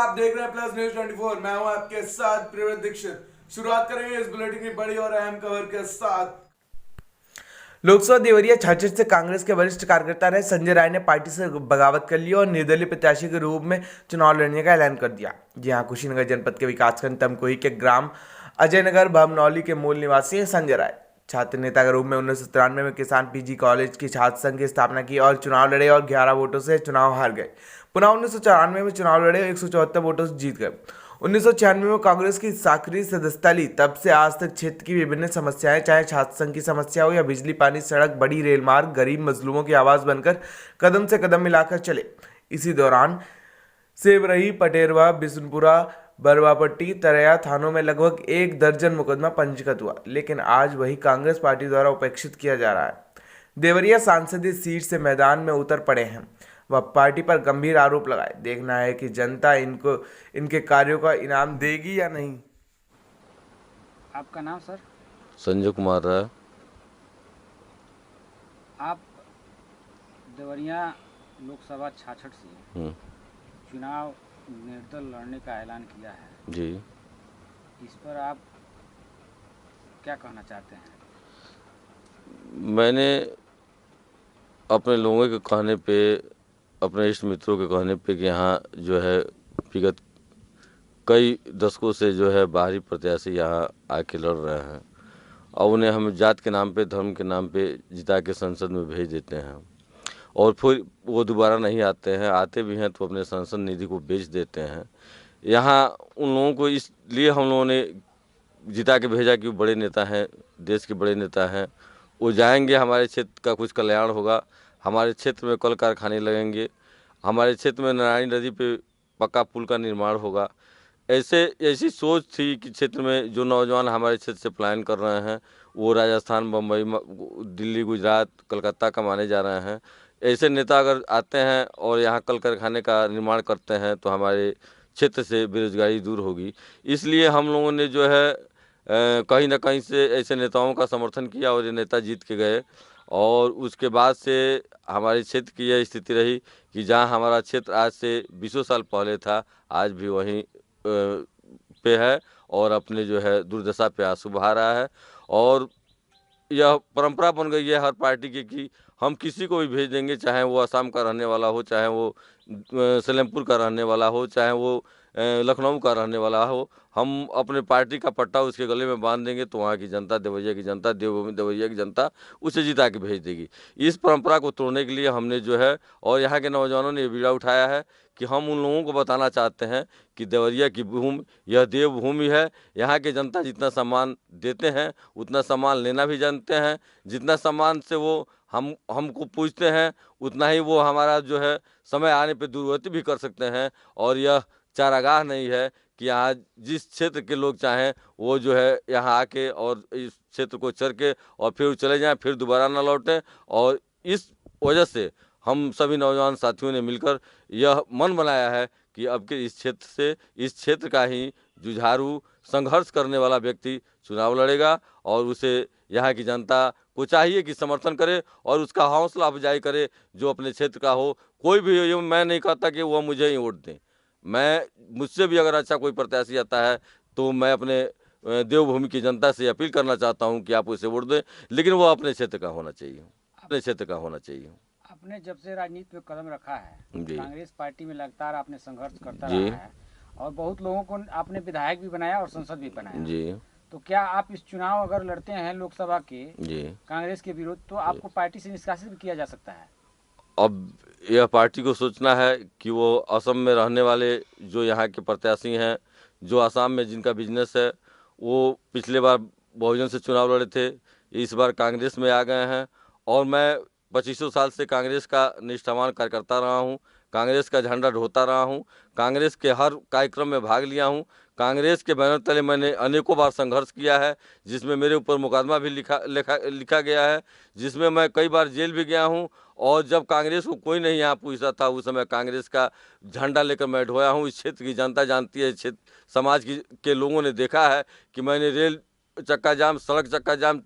आप देख रहे हैं प्लस न्यूज 24। मैं हूं आपके साथ प्रियव्रत दीक्षित। शुरुआत करेंगे इस बुलेटिन की बड़ी और अहम खबर के साथ। लोकसभा देवरिया छाछठ से कांग्रेस के वरिष्ठ कार्यकर्ता रहे संजय राय ने पार्टी से बगावत कर ली और निर्दलीय प्रत्याशी के रूप में चुनाव लड़ने का ऐलान कर दिया। जी हां, कुशीनगर जनपद के विकासखंड तमकोही के ग्राम अजयनगर भमनौली के मूल निवासी है संजय राय। छात्र नेता के रूप में 1993 में किसान पीजी कॉलेज की छात्र संघ की स्थापना की और चुनाव लड़े और 11 वोटों से चुनाव हार गए। पुनः 1994 में चुनाव लड़े, 174 वोटों से जीत गए। 1996 में कांग्रेस की सक्रिय सदस्यता ली। तब से आज तक क्षेत्र की विभिन्न समस्याएं, चाहे छात्र संघ की समस्या हो या बिजली, पानी, सड़क, बड़ी रेल मार्ग, गरीब मजलूमों की आवाज बनकर कदम से कदम मिलाकर चले। इसी दौरान सेवरही, पटेरवा, बिशुनपुरा, बरवापट्टी, तरैया थानों में लगभग 1 दर्जन मुकदमा पंजीकृत हुआ, लेकिन आज वही कांग्रेस पार्टी द्वारा उपेक्षित किया जा रहा है। देवरिया सांसदीय सीट से मैदान में उतर पड़े हैं। वह पार्टी पर गंभीर आरोप लगाए। देखना है कि जनता इनको इनके कार्यों का इनाम देगी या नहीं। आपका नाम सर? संजय कुमार राय। आप देवरिया लोकसभा छाछठ से चुनाव निर्दल लड़ने का ऐलान किया है जी। इस पर आप क्या कहना चाहते हैं? मैंने अपने लोगों के कहने पे, अपने इष्ट मित्रों के कहने पे कि यहाँ जो है विगत कई दशकों से जो है बाहरी प्रत्याशी यहाँ आके लड़ रहे हैं और उन्हें हम जात के नाम पे, धर्म के नाम पे जिता के संसद में भेज देते हैं और फिर वो दोबारा नहीं आते हैं, आते भी हैं तो अपने संसद निधि को बेच देते हैं। यहाँ उन लोगों को इसलिए हम लोगों ने जिता के भेजा कि वो बड़े नेता हैं, देश के बड़े नेता हैं, वो जाएंगे, हमारे क्षेत्र का कुछ कल्याण होगा, हमारे क्षेत्र में कल कारखाने लगेंगे, हमारे क्षेत्र में नारायणी नदी पे पक्का पुल का निर्माण होगा। ऐसी सोच थी कि क्षेत्र में जो नौजवान हमारे क्षेत्र से पलायन कर रहे हैं वो राजस्थान, बम्बई, दिल्ली, गुजरात, कलकत्ता कमाने जा रहे हैं। ऐसे नेता अगर आते हैं और यहाँ कल कारखाने का निर्माण करते हैं तो हमारे क्षेत्र से बेरोजगारी दूर होगी। इसलिए हम लोगों ने जो है कहीं ना कहीं से ऐसे नेताओं का समर्थन किया और ये नेता जीत के गए। और उसके बाद से हमारे क्षेत्र की यह स्थिति रही कि जहाँ हमारा क्षेत्र आज से 20 साल पहले था, आज भी वहीं पे है और अपने जो है दुर्दशा पे आंसू बहा रहा है। और यह परंपरा बन गई है हर पार्टी की कि हम किसी को भी भेज देंगे, चाहे वो असम का रहने वाला हो, चाहे वो सलेमपुर का रहने वाला हो, चाहे वो लखनऊ का रहने वाला हो, हम अपने पार्टी का पट्टा उसके गले में बांध देंगे तो वहाँ की जनता, देवरिया की जनता, देवभूमि देवरिया की जनता उसे जिता के भेज देगी। इस परंपरा को तोड़ने के लिए हमने जो है और यहाँ के नौजवानों ने बीड़ा उठाया है कि हम उन लोगों को बताना चाहते हैं कि देवरिया की भूमि यह देवभूमि है। यहाँ के जनता जितना सम्मान देते हैं उतना सम्मान लेना भी जानते हैं। जितना सम्मान से वो हमको पूछते हैं उतना ही वो हमारा जो है समय आने पे दुर्गति भी कर सकते हैं। और यह चारागाह नहीं है कि यहाँ जिस क्षेत्र के लोग चाहें वो जो है यहाँ आके और इस क्षेत्र को चर के और फिर चले जाएं, फिर दोबारा ना लौटें। और इस वजह से हम सभी नौजवान साथियों ने मिलकर यह मन बनाया है कि अब के इस क्षेत्र का ही जुझारू संघर्ष करने वाला व्यक्ति चुनाव लड़ेगा और उसे यहाँ की जनता को चाहिए कि समर्थन करे और उसका हौसला अफजाई करे जो अपने क्षेत्र का हो। कोई भी ये मैं नहीं कहता कि वो मुझे ही वोट दें। मुझसे भी अगर अच्छा कोई प्रत्याशी आता है तो मैं अपने देवभूमि की जनता से अपील करना चाहता हूँ कि आप उसे वोट दें, लेकिन वो अपने क्षेत्र का होना चाहिए, अपने क्षेत्र का होना चाहिए। आपने जब से राजनीति में कदम रखा है, कांग्रेस पार्टी में लगातार आपने संघर्ष करता जी। रहा है और बहुत लोगों को आपने विधायक भी बनाया और संसद भी बनाया जी। तो क्या आप इस चुनाव अगर लड़ते हैं लोकसभा के जी कांग्रेस के विरोध तो आपको पार्टी से निष्कासित भी किया जा सकता है? अब यह पार्टी को सोचना है कि वो असम में रहने वाले जो यहाँ के प्रत्याशी हैं, जो असम में जिनका बिजनेस है, वो पिछले बार बहुजन से चुनाव लड़े थे, इस बार कांग्रेस में आ गए हैं। और मैं 25 साल से कांग्रेस का निष्ठावान कार्यकर्ता रहा हूँ, कांग्रेस का झंडा ढोता रहा हूँ, कांग्रेस के हर कार्यक्रम में भाग लिया हूँ। कांग्रेस के बैनर तले मैंने अनेकों बार संघर्ष किया है, जिसमें मेरे ऊपर मुकदमा भी लिखा गया है, जिसमें मैं कई बार जेल भी गया हूँ। और जब कांग्रेस को कोई नहीं यहाँ पूछता था उस समय कांग्रेस का झंडा लेकर मैं ढोया हूँ। इस क्षेत्र की जनता जानती है, क्षेत्र समाज के लोगों ने देखा है कि मैंने रेल चक्का जाम, सड़क चक्का जाम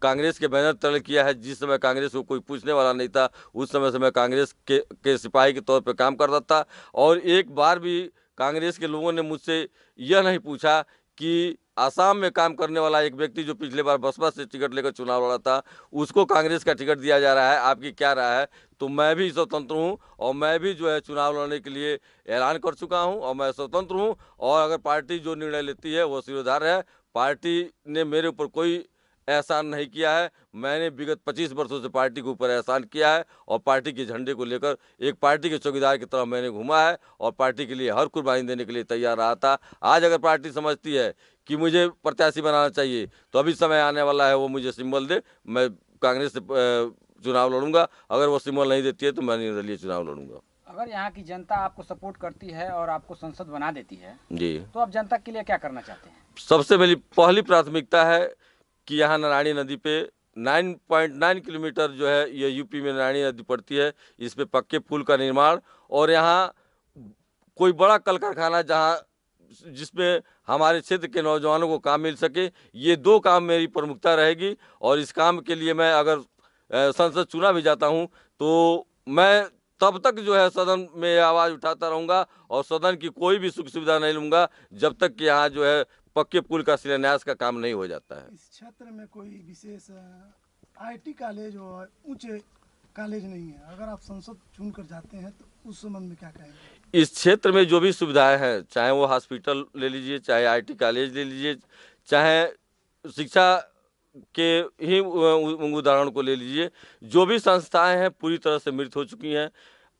कांग्रेस के बैनर तले किया है। जिस समय कांग्रेस को कोई पूछने वाला नहीं था उस समय से मैं कांग्रेस के सिपाही के तौर पर काम करता था और एक बार भी कांग्रेस के लोगों ने मुझसे यह नहीं पूछा कि आसाम में काम करने वाला एक व्यक्ति जो पिछले बार बसपा से टिकट लेकर चुनाव लड़ा था, उसको कांग्रेस का टिकट दिया जा रहा है, आपकी क्या राय है? तो मैं भी स्वतंत्र हूं और मैं भी जो है चुनाव लड़ने के लिए ऐलान कर चुका हूं और मैं स्वतंत्र हूं। और अगर पार्टी जो निर्णय लेती है वो शिरोधार्य है। पार्टी ने मेरे ऊपर कोई एहसान नहीं किया है। मैंने विगत 25 वर्षों से पार्टी के ऊपर एहसान किया है और पार्टी के झंडे को लेकर एक पार्टी के चौकीदार की तरह मैंने घूमा है और पार्टी के लिए हर कुर्बानी देने के लिए तैयार रहा था। आज अगर पार्टी समझती है कि मुझे प्रत्याशी बनाना चाहिए तो अभी समय आने वाला है, वो मुझे सिंबल दे, मैं कांग्रेस से चुनाव लड़ूंगा। अगर वो सिंबल नहीं देती है तो मैं निर्दलीय चुनाव लड़ूंगा। अगर यहाँ की जनता आपको सपोर्ट करती है और आपको संसद बना देती है जी, तो आप जनता के लिए क्या करना चाहते हैं? सबसे मेरी पहली प्राथमिकता है कि यहाँ नारायणी नदी पे 9.9 किलोमीटर जो है ये यूपी में नारायणी नदी पड़ती है, इस पे पक्के पुल का निर्माण और यहाँ कोई बड़ा कल कारखाना जहाँ जिसमें हमारे क्षेत्र के नौजवानों को काम मिल सके, ये 2 काम मेरी प्रमुखता रहेगी। और इस काम के लिए मैं अगर संसद चुना भी जाता हूँ तो मैं तब तक जो है सदन में आवाज़ उठाता रहूँगा और सदन की कोई भी सुख सुविधा नहीं लूँगा जब तक कि यहाँ जो है पक्के पुल का शिलान्यास का काम नहीं हो जाता है। इस क्षेत्र में कोई विशेष आईटी कॉलेज और ऊंचे कॉलेज नहीं है, अगर आप संसद चुन कर जाते हैं तो उस संबंध में क्या कहेंगे? इस क्षेत्र में जो भी सुविधाएं हैं, चाहे वो हॉस्पिटल ले लीजिए, चाहे आईटी कॉलेज ले लीजिए, चाहे शिक्षा के ही उदाहरण को ले लीजिए, जो भी संस्थाएं हैं पूरी तरह से मृत हो चुकी हैं।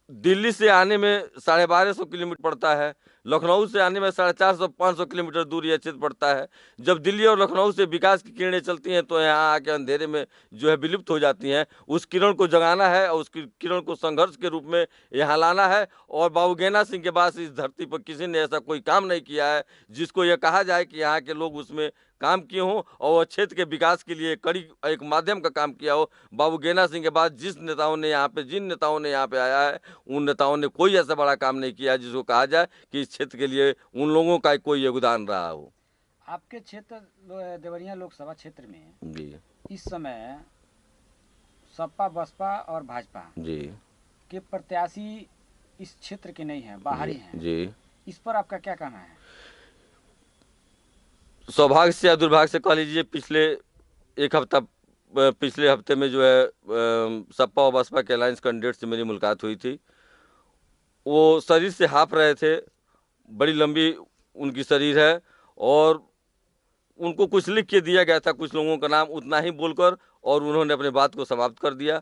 दिल्ली से आने में 1250 किलोमीटर पड़ता है, लखनऊ से आने में 450-500 किलोमीटर दूर यह क्षेत्र पड़ता है। जब दिल्ली और लखनऊ से विकास की किरणें चलती हैं तो यहाँ आके अंधेरे में जो है विलुप्त हो जाती हैं। उस किरण को जगाना है और उस किरण को संघर्ष के रूप में यहाँ लाना है। और बाबू गैना सिंह के बाद इस धरती पर किसी ने ऐसा कोई काम नहीं किया है जिसको यह कहा जाए कि यहाँ के लोग उसमें काम किए हों और वह क्षेत्र के विकास के लिए कड़ी एक माध्यम का काम किया हो। बाबू गैना सिंह के बाद जिन नेताओं ने यहाँ पे आया है उन नेताओं ने कोई ऐसा बड़ा काम नहीं किया है जिसको कहा जाए कि इस क्षेत्र के लिए उन लोगों का कोई योगदान रहा हो। आपके क्षेत्र देवरिया लोकसभा क्षेत्र में जी इस समय सपा, बसपा और भाजपा जी के प्रत्याशी इस क्षेत्र के नहीं हैं, बाहरी हैं। जी, इस पर आपका क्या कहना है? सौभाग्य से या दुर्भाग्य से कह लीजिए, पिछले हफ्ते में जो है सपा और बसपा के अलायंस कैंडिडेट से मेरी मुलाकात हुई थी। वो शरीर से हाँफ रहे थे, बड़ी लंबी उनकी शरीर है और उनको कुछ लिख के दिया गया था, कुछ लोगों का नाम उतना ही बोलकर, और उन्होंने अपनी बात को समाप्त कर दिया।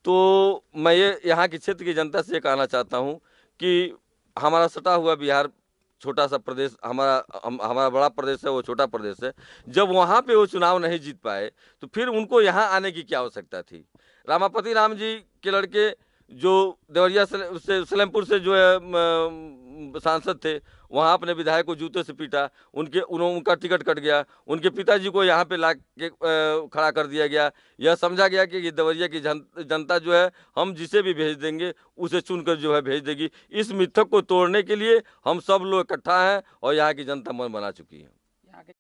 तो मैं ये यहाँ के क्षेत्र की जनता से कहना चाहता हूँ कि हमारा सटा हुआ बिहार छोटा सा प्रदेश, हमारा बड़ा प्रदेश है, वो छोटा प्रदेश है। जब वहाँ पे वो चुनाव नहीं जीत पाए तो फिर उनको यहाँ आने की क्या आवश्यकता थी? रामापति राम जी के लड़के जो देवरिया से सलेमपुर से जो है सांसद थे, वहाँ अपने विधायक को जूते से पीटा, उनका टिकट कट गया, उनके पिताजी को यहाँ पे ला के खड़ा कर दिया गया। यह समझा गया कि ये देवरिया की जनता जो है हम जिसे भी भेज देंगे उसे चुनकर जो है भेज देगी। इस मिथक को तोड़ने के लिए हम सब लोग इकट्ठा हैं और यहाँ की जनता मन बना चुकी है। यहाँ के